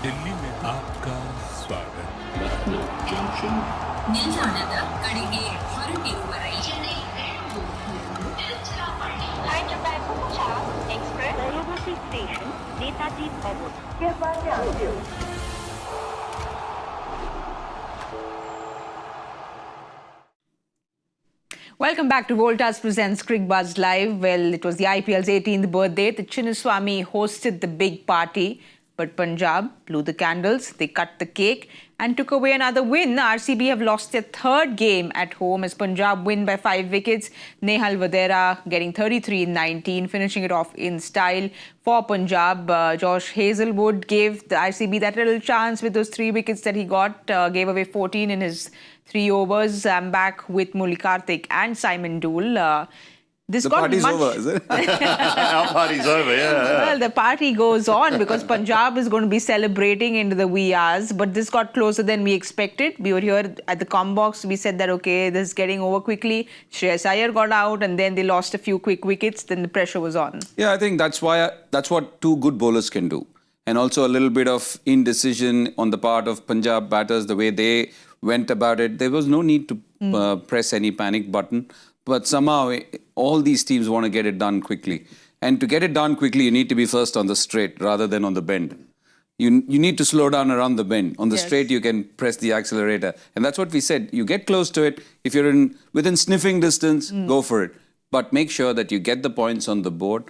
दिल्ली में आपका स्वागत. Lucknow Junction. ನಿಲ್ದಾಣದ ಕಡೆಗೆ ಹೊರಟಿರುವವರೇ Hyderabad Punjab Express Varanasi Station Netaji Bhawan. Welcome back to Voltas presents Cricbuzz Live. Well, it was the IPL's 18th birthday. The Chinnaswamy hosted the big party, but Punjab blew the candles. They cut the cake and took away another win. RCB have lost their third game at home as Punjab win by 5 wickets. Wadhera getting 33 in 19, finishing it off in style for Punjab. Josh Hazlewood gave the RCB that little chance with those 3 wickets that he got. Gave away 14 in his 3 overs. I'm back with Murali Kartik and Simon Doull. The party's over, is it? Our party's over, yeah. Well, the party goes on because Punjab is going to be celebrating into the wee hours, but this got closer than we expected. We were here at the comm box. We said that, okay, this is getting over quickly. Shreyas Iyer got out and then they lost a few quick wickets. Then the pressure was on. Yeah, I think that's what 2 good bowlers can do. And also a little bit of indecision on the part of Punjab batters, the way they went about it. There was no need to press any panic button. But somehow, all these teams want to get it done quickly. And to get it done quickly, you need to be first on the straight rather than on the bend. You need to slow down around the bend. On the straight, you can press the accelerator. And that's what we said. You get close to it. If you're within sniffing distance, go for it. But make sure that you get the points on the board.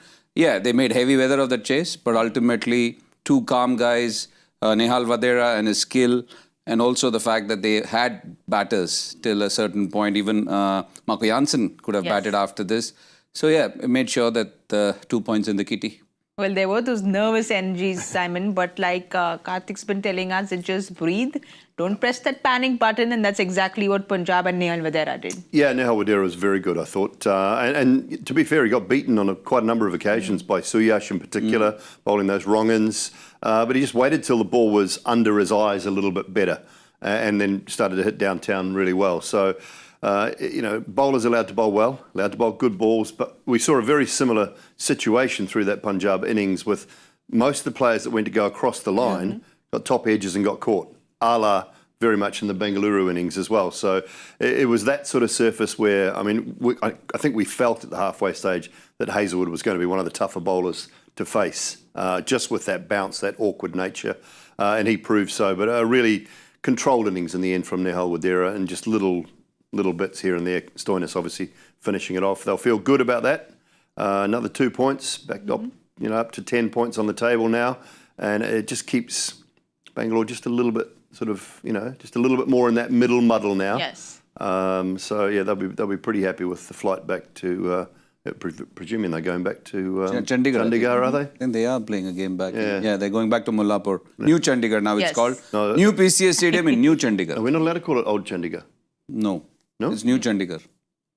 Yeah, they made heavy weather of the chase, but ultimately, 2 calm guys, Wadhera and his skill, and also the fact that they had batters till a certain point. Even Marco Jansen could have batted after this. So yeah, it made sure that 2 points in the kitty. Well, there were those nervous energies, Simon, but like Karthik's been telling us, just breathe. Don't press that panic button, and that's exactly what Punjab and Wadhera did. Yeah, Wadhera was very good, I thought. And to be fair, he got beaten on quite a number of occasions by Shreyas in particular, bowling those wrong-ins. But he just waited till the ball was under his eyes a little bit better and then started to hit downtown really well. So, bowlers allowed to bowl well, allowed to bowl good balls, but we saw a very similar situation through that Punjab innings with most of the players that went to go across the line got top edges and got caught, a la very much in the Bengaluru innings as well. So it was that sort of surface where, I mean, I think we felt at the halfway stage that Hazlewood was going to be one of the tougher bowlers to face, just with that bounce, that awkward nature, and he proved so. But a really controlled innings in the end from Wadhera and just little bits here and there. Stoinis obviously finishing it off. They'll feel good about that. Another 2 points, backed up, up to 10 points on the table now, and it just keeps Bangalore just a little bit sort of, just a little bit more in that middle muddle now. Yes. So yeah, they'll be pretty happy with the flight back to. Presuming they're going back to Chandigarh. Chandigarh, are they? And they are playing a game back. Yeah. They're going back to Mullapur. New Chandigarh now it's called. No. New PCS Stadium in New Chandigarh. No, we're not allowed to call it Old Chandigarh. No. No? It's New Chandigarh.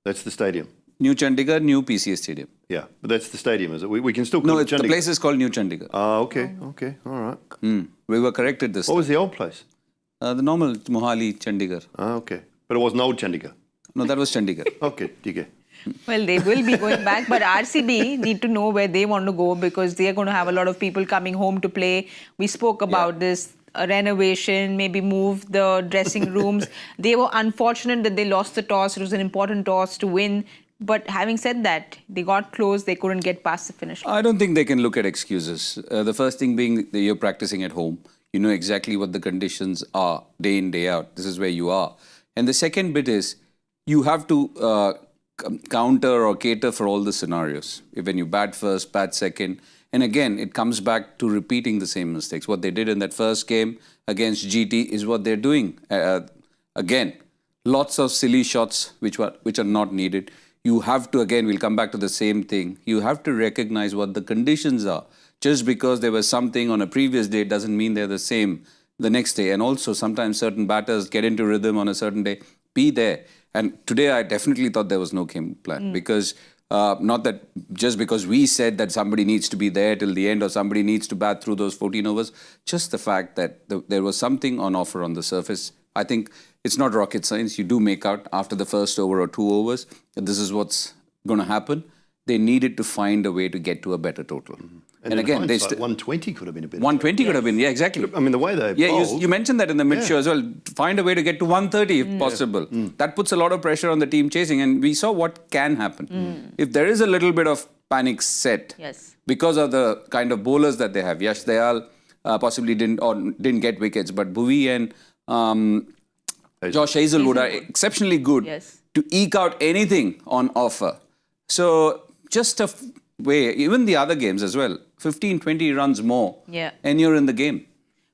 That's the stadium. New Chandigarh, New PCS Stadium. Yeah, but that's the stadium, is it? We can still call it Chandigarh. The place is called New Chandigarh. Okay, all right. We were corrected this What was the old place? The normal Mohali Chandigarh. Okay. But it wasn't Old Chandigarh? No, that was Chandigarh. Okay, okay. Well, they will be going back, but RCB need to know where they want to go because they are going to have a lot of people coming home to play. We spoke about this, a renovation, maybe move the dressing rooms. They were unfortunate that they lost the toss. It was an important toss to win. But having said that, they got close. They couldn't get past the finish line. I don't think they can look at excuses. The first thing being that you're practicing at home. You know exactly what the conditions are day in, day out. This is where you are. And the second bit is you have to counter or cater for all the scenarios. When you bat first, bat second. And again, it comes back to repeating the same mistakes. What they did in that first game against GT is what they're doing. Again, lots of silly shots which are not needed. You have to, again, we'll come back to the same thing. You have to recognize what the conditions are. Just because there was something on a previous day doesn't mean they're the same the next day. And also, sometimes certain batters get into rhythm on a certain day. Be there. And today, I definitely thought there was no game plan because not that just because we said that somebody needs to be there till the end or somebody needs to bat through those 14 overs, just the fact that there was something on offer on the surface. I think it's not rocket science. You do make out after the first over or 2 overs that this is what's going to happen. they needed to find a way to get to a better total. And And in again, they hindsight, 120 could have been a bit. 120 could have been, yeah, exactly. I mean, the way they Yeah, bowled, you mentioned that in the mid-show as well. Find a way to get to 130 if possible. That puts a lot of pressure on the team chasing, and we saw what can happen. If there is a little bit of panic set Yes. because of the kind of bowlers that they have, Yash Dayal possibly didn't get wickets, but Bhuvi and Josh Hazlewood are exceptionally good Yes. to eke out anything on offer. So just a way, even the other games as well, 15, 20 runs more, Yeah. and you're in the game.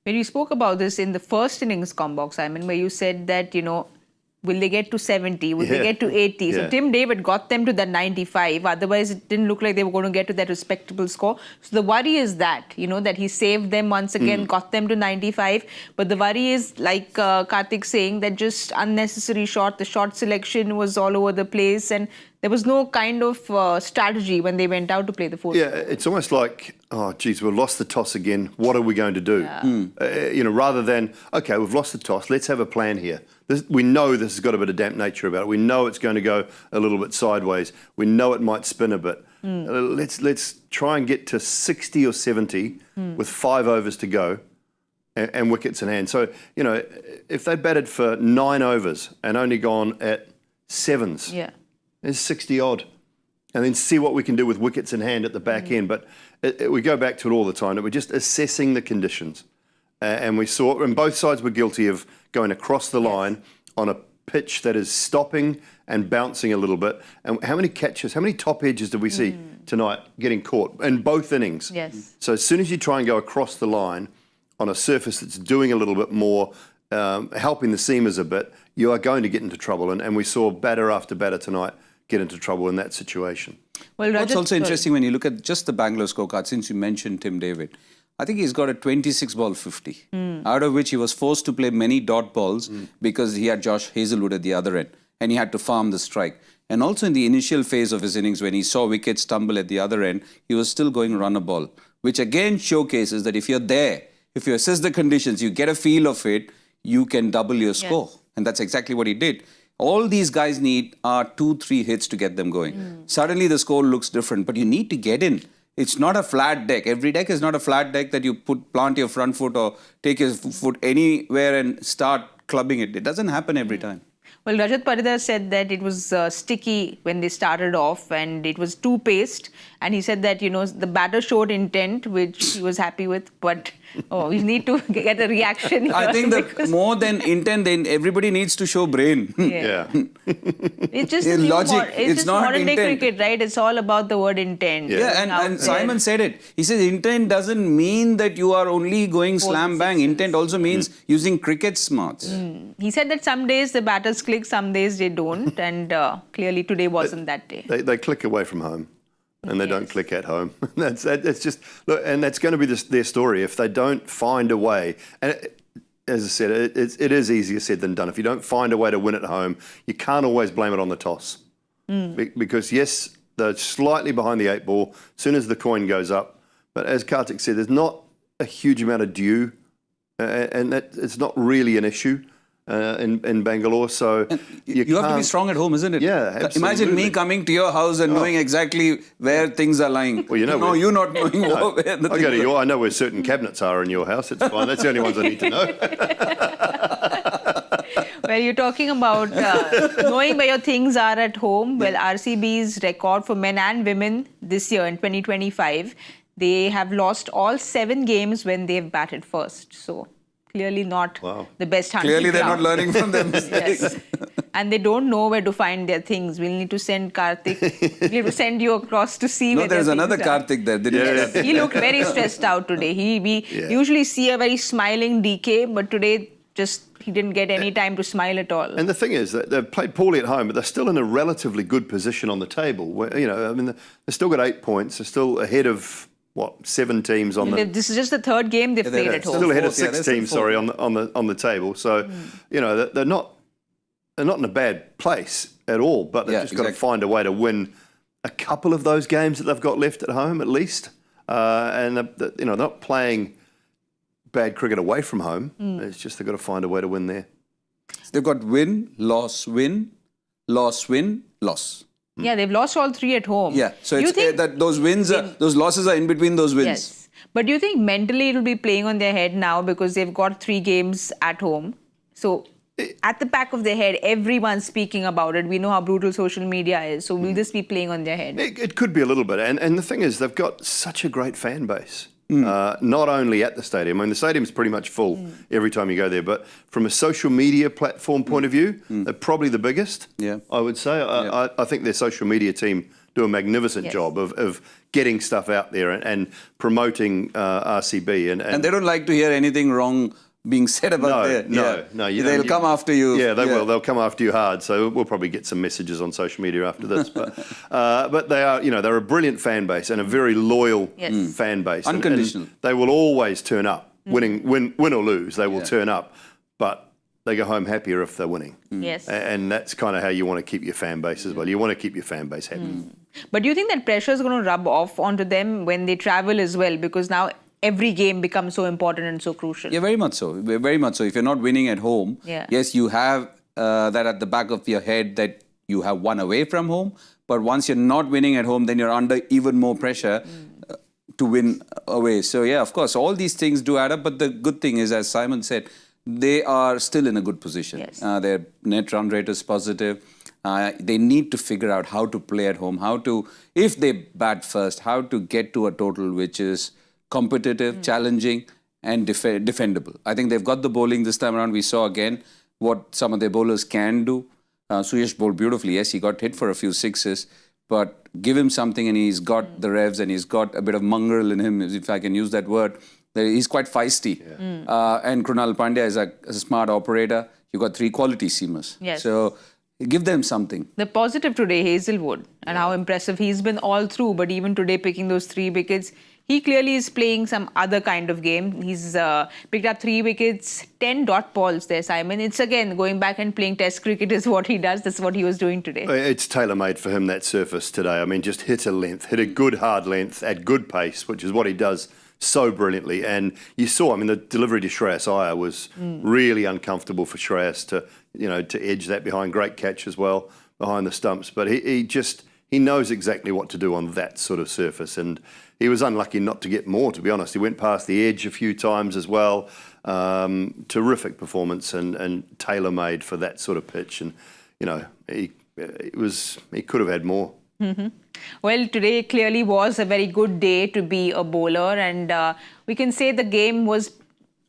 When you spoke about this in the first innings comeback, Simon, where you said that, will they get to 70? Will they get to 80? So Yeah. Tim David got them to that 95. Otherwise, it didn't look like they were going to get to that respectable score. So the worry is that, that he saved them once again, got them to 95. But the worry is, like Kartik saying, that just unnecessary shot. The shot selection was all over the place. And there was no kind of strategy when they went out to play the fourth. Yeah, it's almost like, oh, geez, we've lost the toss again. What are we going to do? Rather than, okay, we've lost the toss. Let's have a plan here. We know this has got a bit of damp nature about it. We know it's going to go a little bit sideways. We know it might spin a bit. Let's try and get to 60 or 70 with 5 overs to go and wickets in hand. So, if they batted for 9 overs and only gone at 7s, Yeah. there's 60 odd. And then see what we can do with wickets in hand at the back end. But we go back to it all the time, that we're just assessing the conditions. And we saw, and both sides were guilty of going across the line on a pitch that is stopping and bouncing a little bit. And how many catches, how many top edges did we see tonight getting caught in both innings? Yes. So as soon as you try and go across the line on a surface that's doing a little bit more, helping the seamers a bit, you are going to get into trouble. And we saw batter after batter tonight get into trouble in that situation. Well, What's Rajat, also interesting when you look at just the Bangalore scorecard, since you mentioned Tim David, I think he's got a 26 ball 50, out of which he was forced to play many dot balls because he had Josh Hazlewood at the other end and he had to farm the strike. And also in the initial phase of his innings, when he saw wickets tumble at the other end, he was still going run a ball, which again showcases that if you're there, if you assess the conditions, you get a feel of it, you can double your score. And that's exactly what he did. All these guys need are 2-3 hits to get them going. Suddenly the score looks different, but you need to get in. It's not a flat deck. Every deck is not a flat deck that you plant your front foot or take your foot anywhere and start clubbing it. It doesn't happen every time. Well, Rajat Patidar said that it was sticky when they started off and it was too paced. And he said that, the batter showed intent, which he was happy with. But, we need to get a reaction here. I think that more than intent, then everybody needs to show brain. Yeah. It's just Yeah, new logic. It's It's just not modern day intent. cricket, right? It's all about the word intent. Yeah, and Simon said it. He says intent doesn't mean that you are only going slam bang. Intent also means using cricket smarts. He said that some days the batters click, some days they don't. And clearly today wasn't that day. They click away from home and they don't click at home. That's just, look, and that's going to be their story. If they don't find a way, and as I said, it is easier said than done. If you don't find a way to win at home, you can't always blame it on the toss. Because yes, they're slightly behind the 8 ball as soon as the coin goes up. But as Kartik said, there's not a huge amount of dew and that it's not really an issue. In Bangalore, so you have to be strong at home, isn't it? Yeah, absolutely. Imagine me coming to your house and knowing exactly where things are lying. Well, no, you not knowing where the I go to I know where certain cabinets are in your house. It's fine. That's the only ones I need to know. Well, you're talking about knowing where your things are at home. Well, RCB's record for men and women this year in 2025, they have lost all 7 games when they've batted first. So clearly not the best hunting Clearly they're ground. not learning from their mistakes. Yes. And they don't know where to find their things. We'll need to send Kartik. We'll need to send you across to see where there's their another things are. Kartik there. Yes. He looked very stressed out today. We usually see a very smiling DK, but today he didn't get any time to smile at all. And the thing is that they've played poorly at home, but they're still in a relatively good position on the table. Where, they've still got 8 points. They're still ahead of 7 teams on the. This is just the 3rd game they've played at home. Still ahead of Fourth, 6 teams, sorry, on the table. So, they're not in a bad place at all. But they've just got to find a way to win a couple of those games that they've got left at home, at least. And they're not playing bad cricket away from home. It's just they've got to find a way to win there. They've got win, loss, win, loss, win, loss. Yeah, they've lost all 3 at home. Yeah, so You it's think that those wins, those losses are in between those wins. Yes. But do you think mentally it will be playing on their head now because they've got 3 games at home? So at the back of their head, everyone's speaking about it. We know how brutal social media is. So will this be playing on their head? It could be a little bit. And the thing is, they've got such a great fan base. Not only at the stadium. I mean, the stadium's pretty much full every time you go there. But from a social media platform point of view, they're probably the biggest, I would say. I think their social media team do a magnificent job of getting stuff out there and promoting RCB. And they don't like to hear anything wrong being said about their... No. They'll come after you. Yeah, they will. They'll come after you hard. So we'll probably get some messages on social media after this. But they are, they're a brilliant fan base and a very loyal fan base. Unconditional. And they will always turn up, win or lose. They will turn up, but they go home happier if they're winning. Yes. And that's kind of how you want to keep your fan base as well. You want to keep your fan base happy. But do you think that pressure is going to rub off onto them when they travel as well? Because now every game becomes so important and so crucial. Yeah, very much so. Very much so. If you're not winning at home, yes, you have that at the back of your head that you have won away from home. But once you're not winning at home, then you're under even more pressure to win away. So, yeah, of course, all these things do add up. But the good thing is, as Simon said, they are still in a good position. Yes. Their net run rate is positive. They need to figure out how to play at home, how to, if they bat first, how to get to a total which is competitive, challenging and defendable. I think they've got the bowling this time around. We saw again what some of their bowlers can do. Suyash bowled beautifully. Yes, he got hit for a few sixes, but give him something and he's got the revs and he's got a bit of mongrel in him, if I can use that word. He's quite feisty. And Krunal Pandya is a smart operator. You've got 3 quality seamers. Yes. So give them something. The positive today, Hazlewood, and how impressive he's been all through. But even today, picking those 3 wickets, he clearly is playing some other kind of game. He's picked up 3 wickets, 10 dot balls there, Simon. It's again going back and playing Test cricket is what he does. That's what he was doing today. It's tailor-made for him, that surface today. I mean, just hit a length, hit a good hard length at good pace, which is what he does so brilliantly. And you saw, I mean, the delivery to Shreyas Iyer was really uncomfortable for Shreyas to edge that behind. Great catch as well behind the stumps. But he knows exactly what to do on that sort of surface. And he was unlucky not to get more, to be honest. He went past the edge a few times as well. Terrific performance and tailor-made for that sort of pitch. And, he could have had more. Well, today clearly was a very good day to be a bowler, and we can say the game was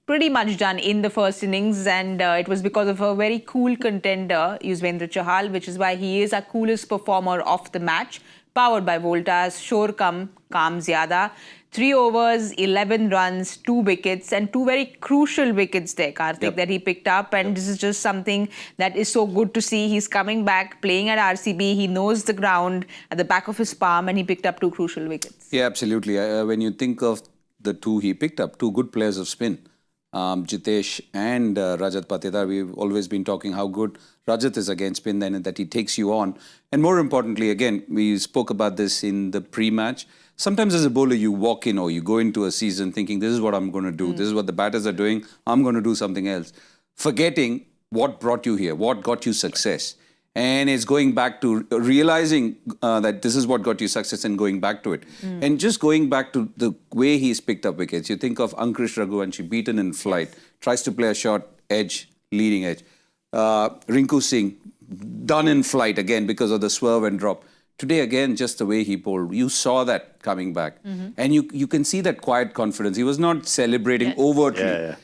pretty much done in the first innings, and it was because of a very cool contender, Yuzvendra Chahal, which is why he is our coolest performer of the match. Powered by Voltas, Shore Kam Zyada. 3 overs, 11 runs, 2 wickets, and 2 very crucial wickets there, Kartik, that he picked up. And this is just something that is so good to see. He's coming back, playing at RCB. He knows the ground at the back of his palm, and he picked up 2 crucial wickets. Yeah, absolutely. When you think of the 2 he picked up, 2 good players of spin, Jitesh and Rajat Patidar. We've always been talking how good Rajat is against spin and that he takes you on. And more importantly, again, we spoke about this in the pre-match. Sometimes as a bowler, you walk in or you go into a season thinking, this is what I'm going to do. This is what the batters are doing. I'm going to do something else. Forgetting what brought you here, what got you success. And it's going back to realizing that this is what got you success and going back to it. And just going back to the way he's picked up wickets. You think of Ankush Raghuvanshi, beaten in flight, tries to play a short edge, leading edge. Rinku Singh, done in flight again because of the swerve and drop. Today, again, just the way he bowled, you saw that coming back. And you can see that quiet confidence. He was not celebrating overtly.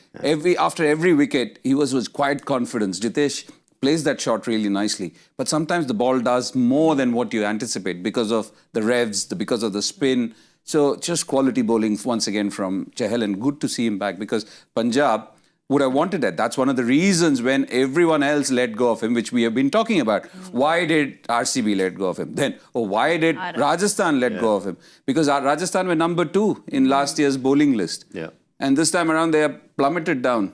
After every wicket, he was quiet confidence. Jitesh plays that shot really nicely. But sometimes the ball does more than what you anticipate because of the revs, because of the spin. So just quality bowling once again from Chahal, and good to see him back because Punjab would have wanted that. That's one of the reasons when everyone else let go of him, which we have been talking about. Why did RCB let go of him? Then, why did Rajasthan let go of him? Because Rajasthan were number 2 in last year's bowling list. And this time around, they have plummeted down.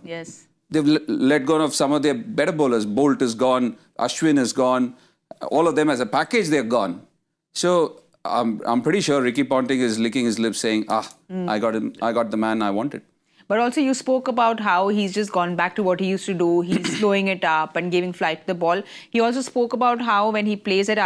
They've let go of some of their better bowlers. Bolt is gone. Ashwin is gone. All of them as a package, they're gone. So I'm pretty sure Ricky Ponting is licking his lips saying, I got him. I got the man I wanted. But also you spoke about how he's just gone back to what he used to do. He's slowing it up and giving flight to the ball. He also spoke about how when he plays at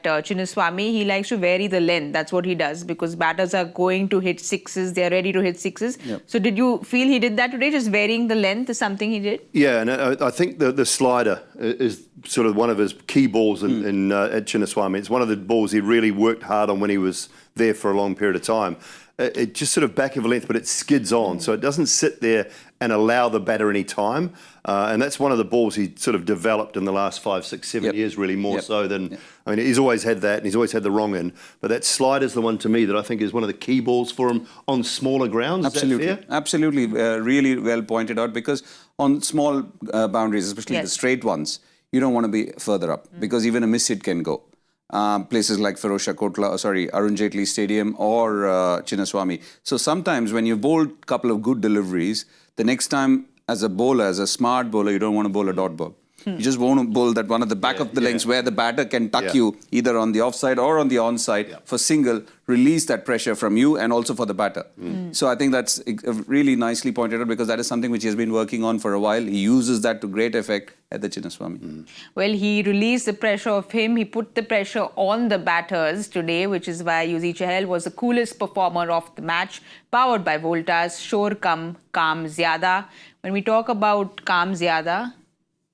Chinnaswamy, he likes to vary the length. That's what he does because batters are going to hit sixes. They're ready to hit sixes. Yep. So did you feel he did that today? Just varying the length is something he did? Yeah, and I think the slider is sort of one of his key balls at Chinnaswamy. It's one of the balls he really worked hard on when he was there for a long period of time. It just sort of back of a length, but it skids on. So it doesn't sit there and allow the batter any time. And that's one of the balls he sort of developed in the last 5, 6, 7 years, really more so than... I mean, he's always had that and he's always had the wrong end. But that slider's the one to me that I think is one of the key balls for him on smaller grounds. Absolutely. Is that fair? Absolutely. Really well pointed out because on small boundaries, especially the straight ones, you don't want to be further up because even a miss hit can go. Places like Arun Jaitley Stadium or Chinnaswamy. So sometimes when you bowl a couple of good deliveries, the next time as a bowler, as a smart bowler, you don't want to bowl a dot ball. You just want to bowl that one at the back of the legs where the batter can tuck you either on the offside or on the onside for single, release that pressure from you and also for the batter. So I think that's really nicely pointed out because that is something which he has been working on for a while. He uses that to great effect at the Chinnaswamy. Well, he released the pressure of him. He put the pressure on the batters today, which is why Yuzi Chahal was the coolest performer of the match, powered by Voltas, Shor Kam, Kaam Zyada. When we talk about Kaam Zyada,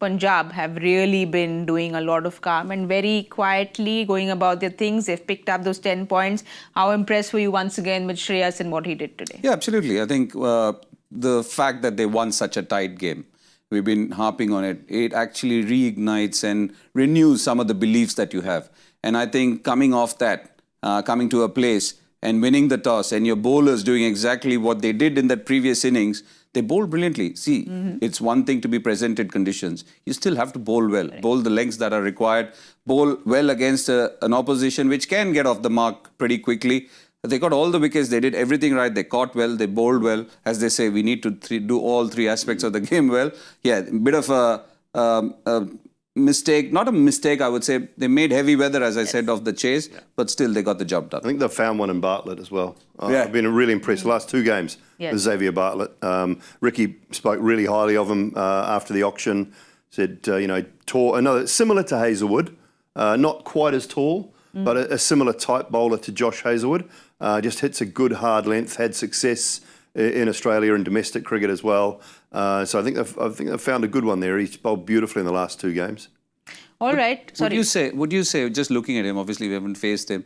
Punjab have really been doing a lot of calm and very quietly going about their things. They've picked up those 10 points. How impressed were you once again with Shreyas and what he did today? Yeah, absolutely. I think the fact that they won such a tight game, we've been harping on it, it actually reignites and renews some of the beliefs that you have. And I think coming off that, coming to a place and winning the toss and your bowlers doing exactly what they did in that previous innings, they bowl brilliantly. See, it's one thing to be presented conditions. You still have to bowl well. Bowl the lengths that are required. Bowl well against an opposition which can get off the mark pretty quickly. They got all the wickets. They did everything right. They caught well. They bowled well. As they say, we need to do all three aspects of the game well. Yeah, a bit of a mistake. Not a mistake, I would say. They made heavy weather, as I said, of the chase. But still, they got the job done. I think they've found one in Bartlett as well. I've been really impressed. The last 2 games with Xavier Bartlett. Ricky spoke really highly of him after the auction. Said, tall, similar to Hazlewood, not quite as tall, but a similar type bowler to Josh Hazlewood. Just hits a good hard length, had success in Australia and domestic cricket as well. So I think they've found a good one there. He's bowled beautifully in the last 2 games. All right. Sorry. Would you say, just looking at him, obviously we haven't faced him,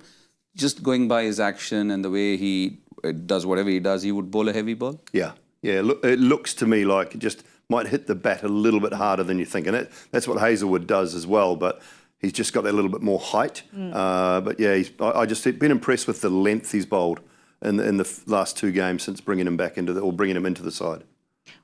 just going by his action and the way he does whatever he does, he would bowl a heavy ball? Yeah. Look, it looks to me like it just might hit the bat a little bit harder than you think. And that's what Hazlewood does as well. But he's just got that little bit more height. But yeah, I just been impressed with the length he's bowled in the last 2 games since bringing him back bringing him into the side.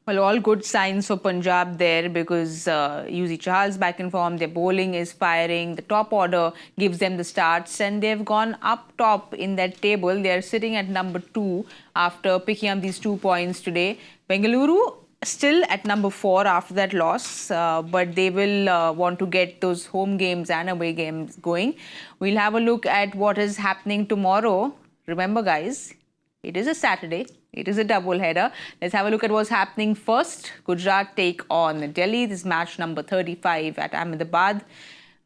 Well, all good signs for Punjab there because Yuzi Chahal's back in form, their bowling is firing, the top order gives them the starts and they've gone up top in that table. They're sitting at number 2 after picking up these 2 points today. Bengaluru still at number 4 after that loss, but they will want to get those home games and away games going. We'll have a look at what is happening tomorrow. Remember, guys, it is a Saturday. It is a double header. Let's have a look at what's happening first. Gujarat take on Delhi. This is match number 35 at Ahmedabad.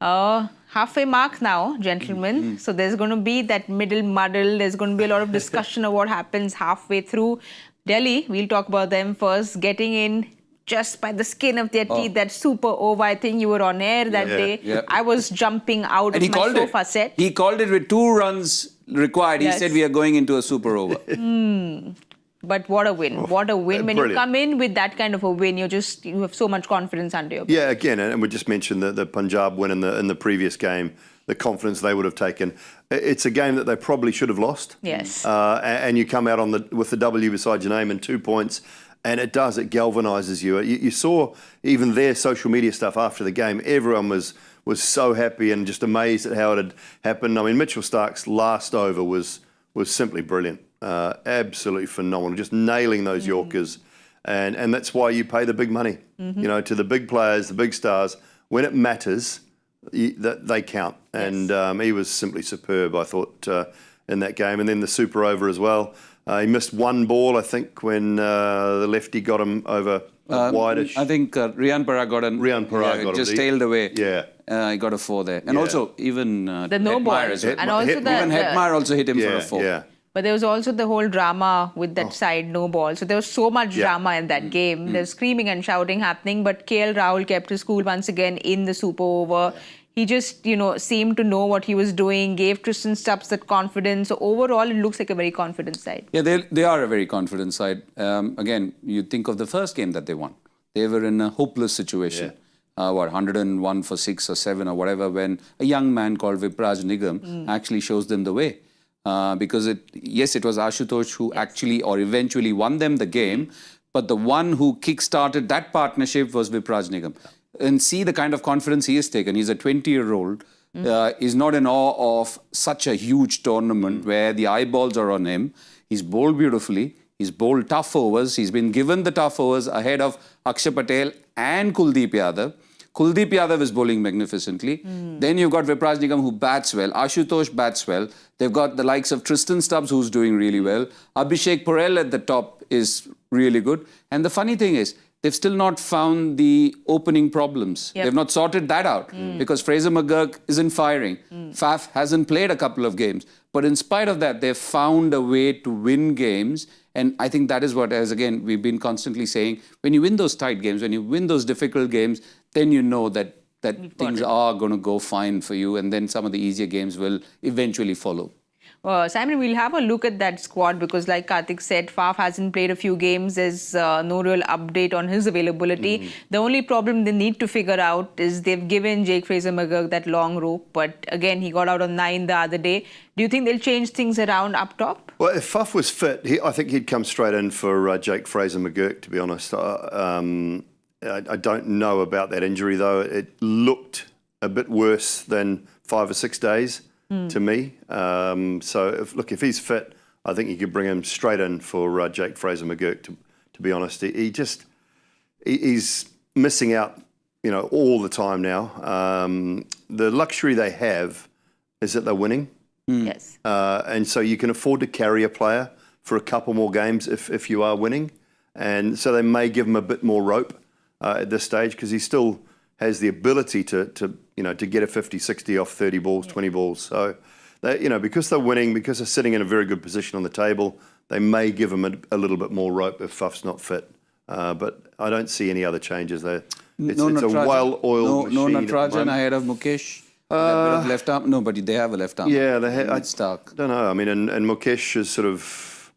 Halfway mark now, gentlemen. So there's going to be that middle muddle. There's going to be a lot of discussion of what happens halfway through. Delhi, we'll talk about them first. Getting in just by the skin of their teeth, that super over. I think you were on air that day. Yeah. I was jumping out of my sofa set. He called it with 2 runs required. He said we are going into a super over. But what a win. What a win. When you come in with that kind of a win, you have so much confidence under your belt. Yeah, again, and we just mentioned the Punjab win in the previous game, the confidence they would have taken. It's a game that they probably should have lost. Yes. And you come out with the W beside your name and 2 points, and it galvanises you. You saw even their social media stuff after the game. Everyone was so happy and just amazed at how it had happened. I mean, Mitchell Stark's last over was simply brilliant. Absolutely phenomenal, just nailing those Yorkers. And that's why you pay the big money, to the big players, the big stars. When it matters, they count. And he was simply superb, I thought, in that game. And then the super over as well. He missed one ball, I think, when the lefty got him over wide-ish. I think Riyan Parag got an... Riyan Parag got him. just tailed away. Yeah. He got a 4 there. And Yeah. also, even The no ball. Hetmeyer as well. And also Even Hetmeyer also hit him for a 4. Yeah. But there was also the whole drama with that side no ball. So there was so much drama in that game. There's screaming and shouting happening. But KL Rahul kept his cool once again in the super over. He just, seemed to know what he was doing, gave Tristan Stubbs that confidence. So overall, it looks like a very confident side. Yeah, they are a very confident side. Again, you think of the first game that they won. They were in a hopeless situation. 101 for 6 or 7 or whatever, when a young man called Vipraj Nigam actually shows them the way. Because it was Ashutosh who actually or eventually won them the game, but the one who kick-started that partnership was Vipraj Nigam. And see the kind of confidence he has taken. He's a 20-year-old. He's not in awe of such a huge tournament where the eyeballs are on him. He's bowled beautifully. He's bowled tough overs. He's been given the tough overs ahead of Akshay Patel and Kuldeep Yadav. Kuldeep Yadav is bowling magnificently. Then you've got Vipraj Nigam who bats well. Ashutosh bats well. They've got the likes of Tristan Stubbs who's doing really well. Abhishek Porel at the top is really good. And the funny thing is, they've still not found the opening problems. They've not sorted that out because Fraser McGurk isn't firing. Faf hasn't played a couple of games. But in spite of that, they've found a way to win games. And I think that is what, as again, we've been constantly saying, when you win those tight games, when you win those difficult games, then you know that things are going to go fine for you. And then some of the easier games will eventually follow. Simon, we'll have a look at that squad because like Kartik said, Faf hasn't played a few games. There's no real update on his availability. The only problem they need to figure out is they've given Jake Fraser-McGurk that long rope. But again, he got out on 9 the other day. Do you think they'll change things around up top? Well, if Faf was fit, I think he'd come straight in for Jake Fraser-McGurk, to be honest. I don't know about that injury, though. It looked a bit worse than 5 or 6 days. To me. So, if he's fit, I think you could bring him straight in for Jake Fraser-McGurk, to be honest. He's missing out, all the time now. The luxury they have is that they're winning. Yes. And so you can afford to carry a player for a couple more games if you are winning. And so they may give him a bit more rope at this stage because he still has the ability to get a 50, 60 off 30 balls, 20 balls. So, because they're winning, because they're sitting in a very good position on the table, they may give him a little bit more rope if Faf's not fit. But I don't see any other changes there. It's a well-oiled machine. No Natarajan ahead of Mukesh. A bit of left arm. No, but they have a left arm. Yeah, they have. I don't know. I mean, and Mukesh is sort of,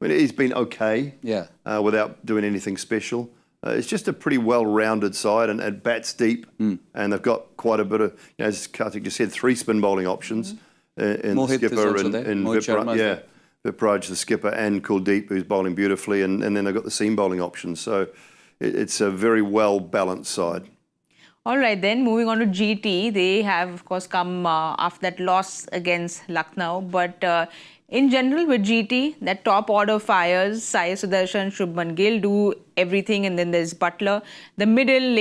he's been okay. Yeah. Without doing anything special. It's just a pretty well-rounded side and it bats deep. And they've got quite a bit of, as Kartik just said, 3 spin bowling options in the skipper and Vipraj, the skipper, and Kuldeep, who's bowling beautifully, and then they've got the seam bowling options. So it's a very well-balanced side. All right, then moving on to GT. They have, of course, come after that loss against Lucknow. But in general, with GT, that top order fires, Sai Sudarshan, Shubman Gill do everything, and then there's Butler. The middle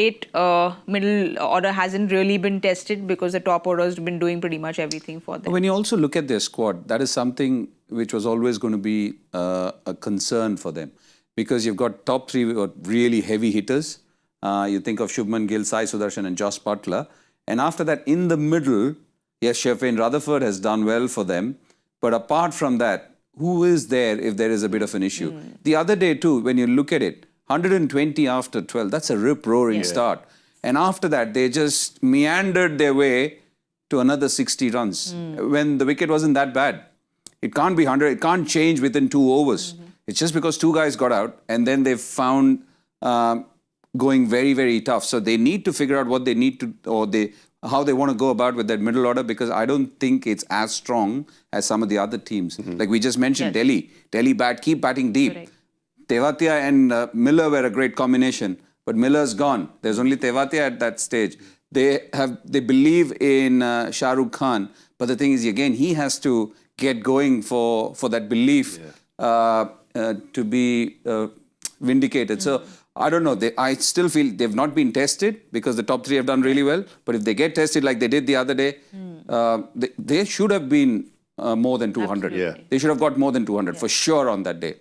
order hasn't really been tested because the top order has been doing pretty much everything for them. When you also look at their squad, that is something which was always going to be a concern for them because you've got top 3 really heavy hitters. You think of Shubman Gill, Sai Sudarshan and Josh Butler. And after that, in the middle, yes, Shafin Rutherford has done well for them. But apart from that, who is there if there is a bit of an issue? The other day too, when you look at it, 120 after 12, that's a rip-roaring start. And after that, they just meandered their way to another 60 runs when the wicket wasn't that bad. It can't be 100, it can't change within 2 overs. It's just because 2 guys got out and then they've found going very, very tough. So they need to figure out what they need to, how they want to go about with that middle order because I don't think it's as strong as some of the other teams. Like we just mentioned, Delhi keep batting deep. Correct. Tewatia and Miller were a great combination, but Miller's gone. There's only Tewatia at that stage. They believe in Shah Rukh Khan, but the thing is, again, he has to get going for that belief to be vindicated. So I don't know. I still feel they've not been tested because the top 3 have done really well. But if they get tested like they did the other day, they should have been more than 200. Absolutely. Yeah. They should have got more than 200 for sure on that day.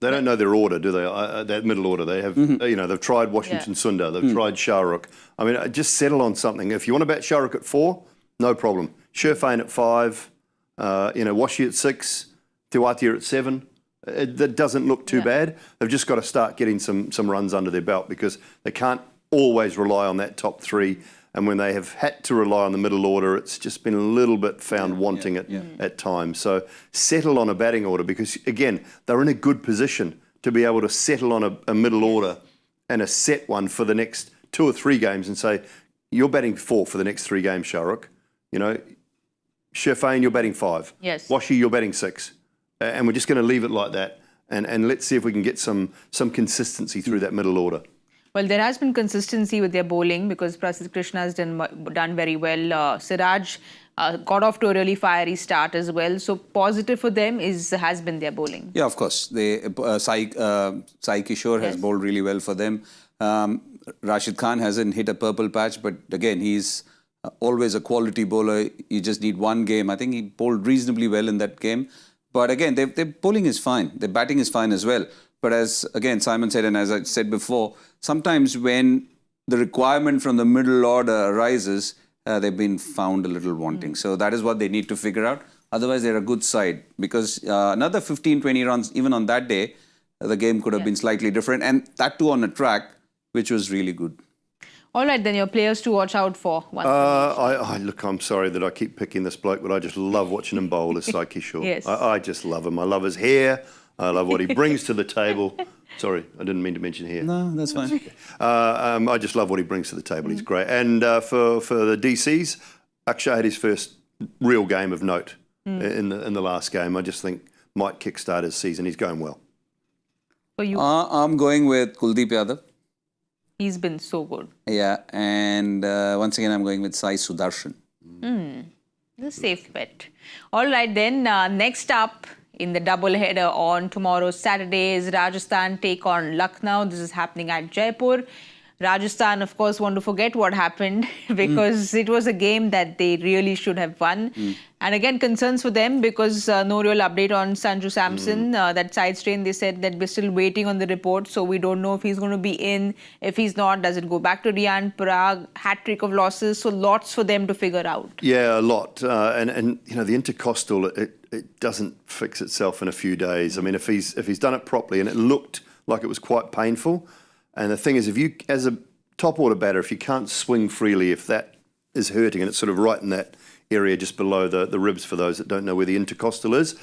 They don't know their order, do they? That middle order. They have, they've tried Washington Sundar, they've tried Shah Rukh. I mean, just settle on something. If you want to bat Shah Rukh at 4, no problem. Sherfain at 5, Washi at 6, Tewati at 7. That doesn't look too bad. They've just got to start getting some runs under their belt because they can't always rely on that top 3. And when they have had to rely on the middle order, it's just been a little bit found wanting at times. So settle on a batting order because, again, they're in a good position to be able to settle on a middle order and a set one for the next 2 or 3 games and say, you're batting 4 for the next 3 games, Shah Rukh. Sherfain, you're batting 5. Yes. Washi, you're batting 6. And we're just going to leave it like that. And let's see if we can get some consistency through that middle order. Well, there has been consistency with their bowling because Prasidh Krishna has done very well. Siraj got off to a really fiery start as well. So positive for them has been their bowling. Yeah, of course. Sai Kishore has bowled really well for them. Rashid Khan hasn't hit a purple patch, but again, he's always a quality bowler. You just need one game. I think he bowled reasonably well in that game. But again, their bowling is fine. Their batting is fine as well. But as, again, Simon said, and as I said before, sometimes when the requirement from the middle order arises, they've been found a little wanting. So that is what they need to figure out. Otherwise, they're a good side. Because another 15, 20 runs, even on that day, the game could have been slightly different. And that too on a track, which was really good. All right, then your players to watch out for. Look, I'm sorry that I keep picking this bloke, but I just love watching him bowl, is Sai Kishore. Yes. I just love him. I love his hair. I love what he brings to the table. Sorry, I didn't mean to mention hair. No, that's fine. Okay. I just love what he brings to the table. He's great. And for the DCs, Akshay had his first real game of note in the last game. I just think might kickstart his season. He's going well. For you? I'm going with Kuldeep Yadav. He's been so good. Yeah, and once again, I'm going with Sai Sudarshan. A safe bet. All right, then next up in the double-header on tomorrow's Saturday is Rajasthan take on Lucknow. This is happening at Jaipur. Rajasthan, of course, want to forget what happened because it was a game that they really should have won. And again, concerns for them because no real update on Sanju Samson. That side strain, they said that we're still waiting on the report. So we don't know if he's going to be in. If he's not, does it go back to Riyan Parag? Hat-trick of losses. So lots for them to figure out. Yeah, a lot. And the intercostal, it doesn't fix itself in a few days. I mean, if he's done it properly, and it looked like it was quite painful. And the thing is, if you, as a top order batter, if you can't swing freely, if that is hurting, and it's sort of right in that area just below the ribs for those that don't know where the intercostal is,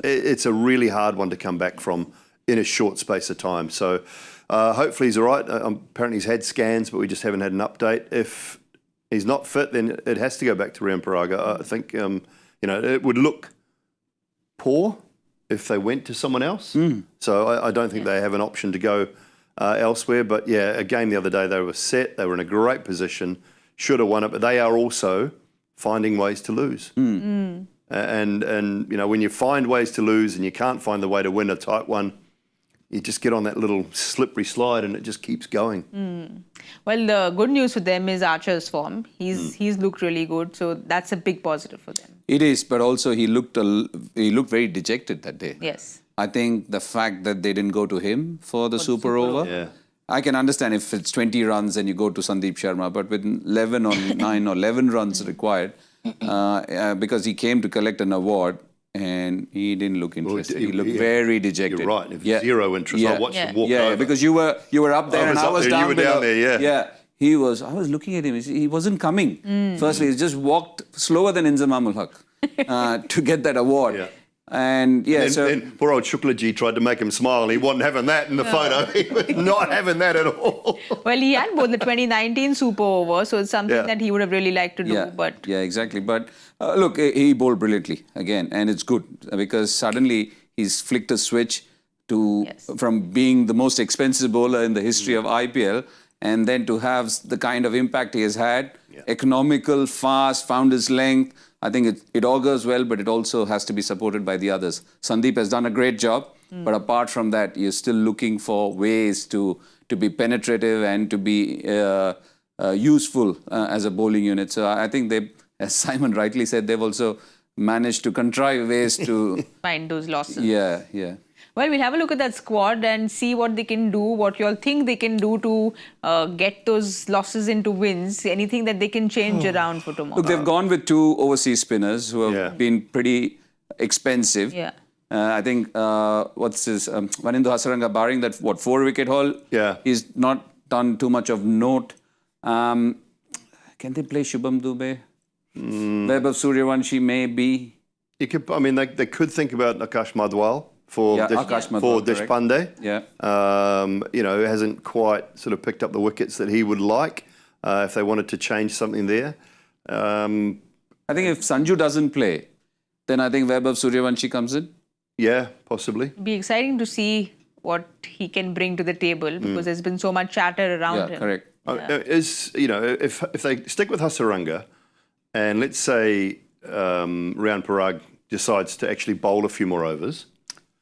it's a really hard one to come back from in a short space of time. So hopefully he's all right. Apparently he's had scans, but we just haven't had an update. If he's not fit, then it has to go back to Riyan Parag. I think, it would look poor if they went to someone else. So I don't think they have an option to go elsewhere. But yeah, a game the other day, they were set. They were in a great position. Should have won it. But they are also finding ways to lose. And when you find ways to lose and you can't find the way to win a tight one, you just get on that little slippery slide and it just keeps going. Well, the good news for them is Archer's form. He's looked really good. So that's a big positive for them. It is, but also he looked very dejected that day. Yes. I think the fact that they didn't go to him for the super over, Yeah. I can understand if it's 20 runs and you go to Sandeep Sharma, but with 11 or 9 or 11 runs required, because he came to collect an award and he didn't look interested. He looked very dejected. You're right. If zero interest, I watched him walk over. Yeah, because you were up there and I was down you were below. down there, yeah. I was looking at him. He wasn't coming. Firstly, he just walked slower than Inzamam ul Haq to get that award. Yeah. And then poor old Shuklaji tried to make him smile and he wasn't having that in the photo. He was not having that at all. Well, he had both the 2019 super over, so it's something that he would have really liked to do. Yeah, exactly. But look, he bowled brilliantly again, and it's good because suddenly he's flicked a switch from being the most expensive bowler in the history of IPL, and then to have the kind of impact he has had, economical, fast, found his length. I think it augurs well, but it also has to be supported by the others. Sandeep has done a great job, but apart from that, you're still looking for ways to be penetrative and to be useful as a bowling unit. So I think as Simon rightly said, they've also managed to contrive ways to... Find those losses. Yeah, yeah. Well, we'll have a look at that squad and see what they can do, what you all think they can do to get those losses into wins, anything that they can change around for tomorrow. Look, they've gone with 2 overseas spinners who have been pretty expensive. Yeah. I think, what's his, Vanindu Hasaranga, barring that, 4-wicket haul, he's not done too much of note. Can they play Shubham Dubey? Vaibhav Suryavanshi maybe. You could, I mean, they could think about Akash Madhwal for Deshpande. Yeah. You know, hasn't quite sort of picked up the wickets that he would like. If they wanted to change something there. I think if Sanju doesn't play, then I think Vaibhav Suryavanshi comes in. Yeah, possibly. It'll be exciting to see what he can bring to the table because there's been so much chatter around him. Correct. You know, if they stick with Hasaranga, and let's say Rian Parag decides to actually bowl a few more overs.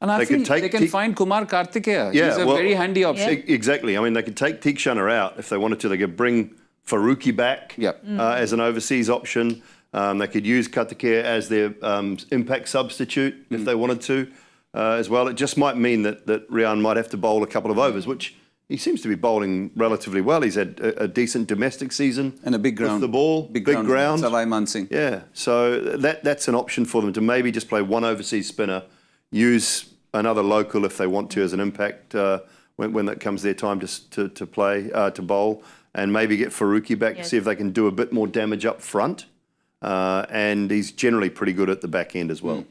And I think they can find Kumar Kartikeya. He's a very handy option. Exactly. I mean, they could take Teekshana out if they wanted to. They could bring Faruqi back as an overseas option. They could use Kartikeya as their impact substitute if they wanted to as well. It just might mean that Rian might have to bowl a couple of overs, which he seems to be bowling relatively well. He's had a decent domestic season. And a big ground. With the ball. Big ground. Savai Mansingh. Yeah. So that's an option for them to maybe just play one overseas spinner, use another local if they want to as an impact when that comes their time to play, to bowl, and maybe get Faruqi back to see if they can do a bit more damage up front. And he's generally pretty good at the back end as well.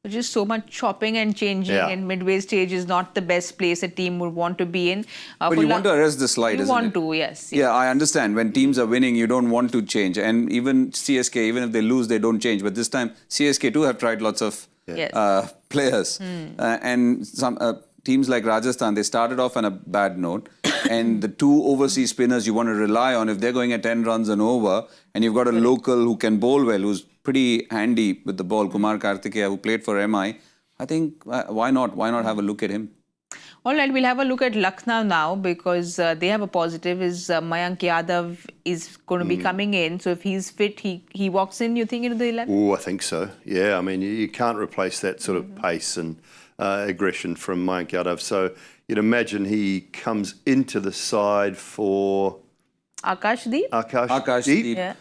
There's just so much chopping and changing, and midway stage is not the best place a team would want to be in. But you want to arrest the slide, isn't it? You want to, yes. Yeah, I understand. When teams are winning, you don't want to change. And even CSK, even if they lose, they don't change. But this time, CSK too have tried lots of players. And some teams like Rajasthan, they started off on a bad note. And the 2 overseas spinners you want to rely on, if they're going at 10 runs and over, and you've got a local who can bowl well, who's pretty handy with the ball, Kumar Kartikeya, who played for MI, I think, why not? Why not have a look at him? All right, we'll have a look at Lucknow now because they have a positive. Mayank Yadav is going to be coming in. So if he's fit, he walks in, you think, into the 11? Oh, I think so. Yeah, I mean, you can't replace that sort of pace and aggression from Mayank Yadav. So you'd imagine he comes into the side for... Akashdeep? Akashdeep. Yeah.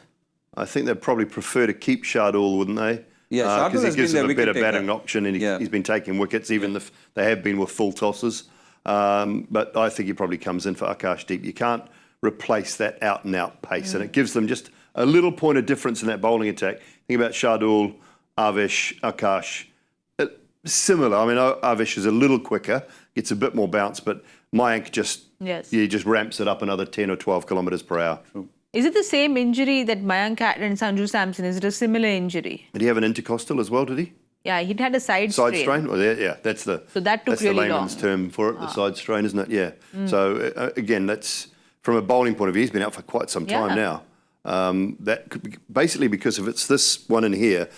I think they'd probably prefer to keep Shardul, wouldn't they? Yeah, Shardul because he gives them a better batting taker. option, and he's been taking wickets, even if they have been with full tosses. But I think he probably comes in for Akashdeep. You can't replace that out-and-out pace, and it gives them just a little point of difference in that bowling attack. Think about Shardul, Avish, Akash. Similar. I mean, Avish is a little quicker, gets a bit more bounce, but Mayank just ramps it up another 10 or 12 kilometres per hour. Is it the same injury that Mayank had and Sanju Samson? Is it a similar injury? Did he have an intercostal as well, did he? Yeah, he'd had a side strain. Well, yeah, that's the layman's term for it, the side strain, isn't it? Yeah. So, again, that's from a bowling point of view, he's been out for quite some time now. That could be, basically, because if it's this one in here,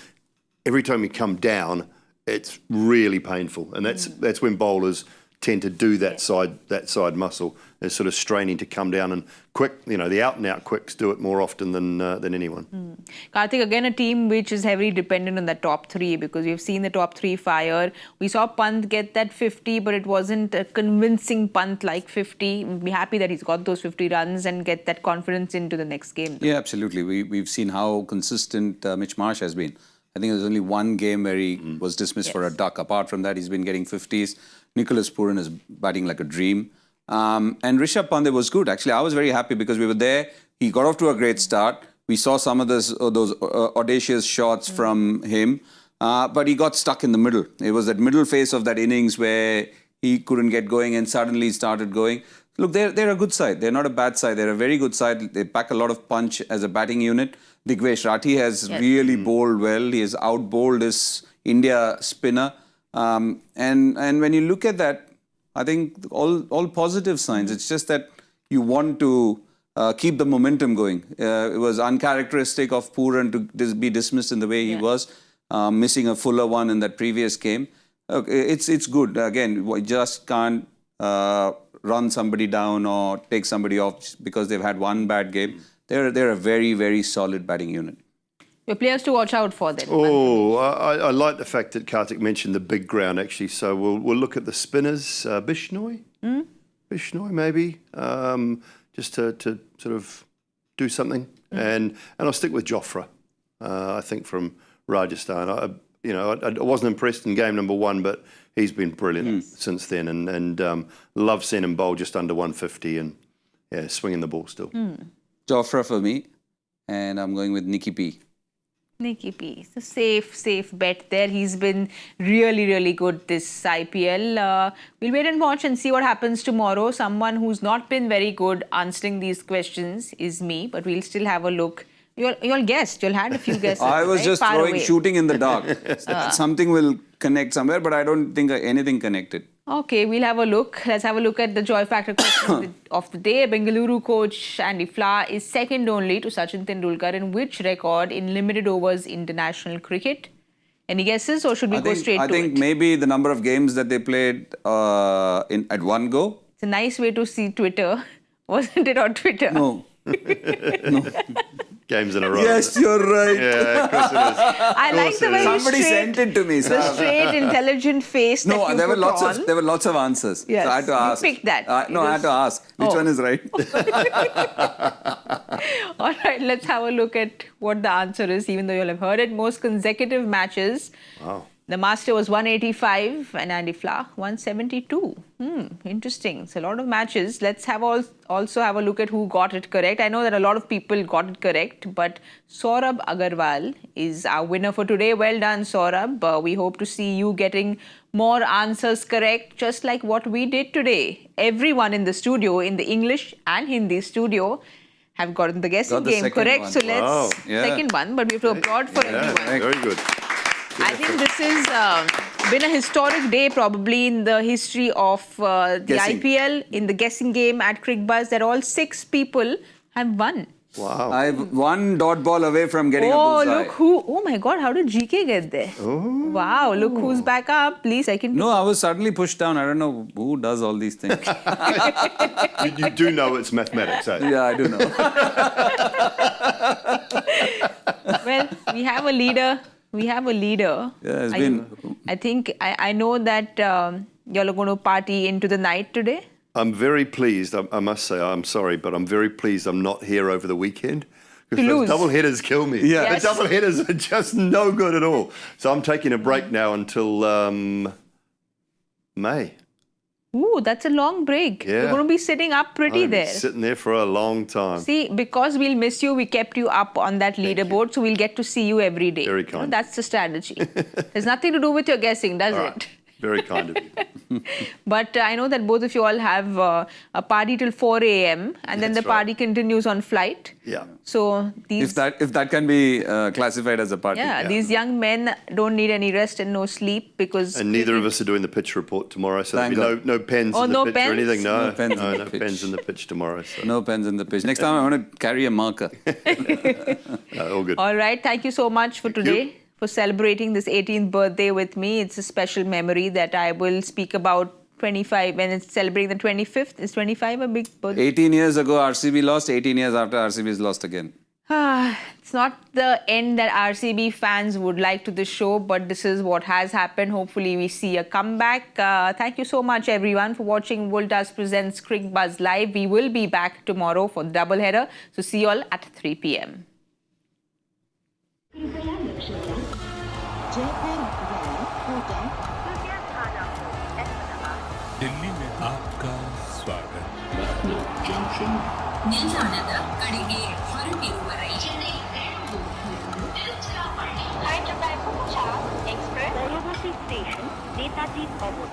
every time you come down, it's really painful. And that's when bowlers tend to do that side muscle. They're sort of straining to come down, and quick, you know, the out-and-out quicks do it more often than anyone. Kartik, again, a team which is heavily dependent on the top 3 because we've seen the top 3 fire. We saw Pant get that 50, but it wasn't a convincing Pant like 50. We'll be happy that he's got those 50 runs and get that confidence into the next game. Yeah, absolutely. We've seen how consistent Mitch Marsh has been. I think there's only one game where he was dismissed for a duck. Apart from that, he's been getting 50s. Nicholas Pooran is batting like a dream. And Rishabh Pant was good. Actually, I was very happy because we were there. He got off to a great start. We saw some of those audacious shots from him. But he got stuck in the middle. It was that middle phase of that innings where he couldn't get going and suddenly started going. Look, they're a good side. They're not a bad side. They're a very good side. They pack a lot of punch as a batting unit. Digvesh Rathi has really bowled well. He has out-bowled his India spinner. And when you look at that, I think all positive signs. It's just that you want to keep the momentum going. It was uncharacteristic of Pooran to be dismissed in the way he was, missing a fuller one in that previous game. It's good. Again, we just can't run somebody down or take somebody off because they've had one bad game. They're a very, very solid batting unit. Your players to watch out for then. Oh, I like the fact that Kartik mentioned the big ground actually. So we'll look at the spinners, Bishnoi, Bishnoi maybe, just to sort of do something, and I'll stick with Jofra. I think from Rajasthan. I wasn't impressed in game number 1, but he's been brilliant since then, and love seeing him bowl just under 150 and swinging the ball still. Jofra for me, and I'm going with Nicky P. Nicky P. It's a safe bet there. He's been really, really good this IPL. We'll wait and watch and see what happens tomorrow. Someone who's not been very good answering these questions is me, but we'll still have a look. You'll guessed. You'll had a few guesses. I was right? just Far away. shooting in the dark. Something will connect somewhere, but I don't think anything connected. Okay, we'll have a look. Let's have a look at the joy factor question of the day. Bengaluru coach Andy Flower is second only to Sachin Tendulkar in which record in limited overs international cricket? Any guesses, or should we go straight to it? I think maybe the number of games that they played at one go. It's a nice way to see Twitter, wasn't it, on Twitter? No. Games in a row. Yes, you're right. Yeah, of course it is. I like the very Somebody straight, sent it to me. the straight, intelligent face that you There were put on. there were lots of answers. Yes, so I had to you ask. picked that. I had to ask which one is right. All right, let's have a look at what the answer is, even though you'll have heard it. Most consecutive matches. Wow. The master was 185 and Andy Flower 172. Interesting. It's a lot of matches. Let's also have a look at who got it correct. I know that a lot of people got it correct, but Saurabh Agarwal is our winner for today. Well done, Saurabh. We hope to see you getting more answers correct, just like what we did today. Everyone in the studio, in the English and Hindi studio, have gotten the guessing Got the game second correct. one. So let's Wow. Yeah. second one, but we have to applaud for everyone. Very good. I think this has been a historic day probably in the history of the Guessing. IPL, in the guessing game at Cricbuzz, that all 6 people have won. Wow. I'm one dot ball away from getting a Oh, bullseye. look who, oh my God, how did GK get there? Oh. Wow, look who's back up. Please, I can... No, I was suddenly pushed down. I don't know who does all these things. You do know it's mathematics, eh? Yeah, I do know. Well, we have a leader. Yeah, it's been... I think, I know that you're going to party into the night today. I'm very pleased. I must say, I'm sorry, but I'm very pleased I'm not here over the weekend. Because lose. those double headers kill me. Yeah. Yes. The double headers are just no good at all. So I'm taking a break now until May. Ooh, that's a long break. Yeah. You're going to be sitting up pretty I'm there. sitting there for a long time. See, because we'll miss you, we kept you up on that leaderboard, so we'll get to see you every day. Very You know, kind. that's the strategy. There's nothing to do with your guessing, does All it? right. Very kind of you. But I know that both of you all have a party till 4 a.m. and then the That's right. party continues on flight. Yeah. So these... If that can be classified as a party. Yeah, these young men don't need any rest and no sleep because... And neither of us are doing the pitch report tomorrow, so there'll Thank be no pens Oh, in the no pitch pens? or anything. No, No pens in the no pitch. pens in the pitch tomorrow. So. No pens in the pitch. Next time I want to carry a marker. All good. All right, thank you so much for today, for celebrating this 18th birthday with me. It's a special memory that I will speak about 25 when it's celebrating the 25th. Is 25 a big birthday? 18 years ago, RCB lost. 18 years after, RCB is lost again. It's not the end that RCB fans would like to the show, but this is what has happened. Hopefully, we see a comeback. Thank you so much, everyone, for watching Voltas Presents Cricbuzz Live. We will be back tomorrow for the double header. So see you all at 3 p.m. Delhi में आपका स्वागत ನಿಲ್ದಾಣದ ಕಡೆಗೆ ಹೊರಟಿರುವವರೇ Hyderabad Punjab Express Leaderboard Station Netaji Bhavan.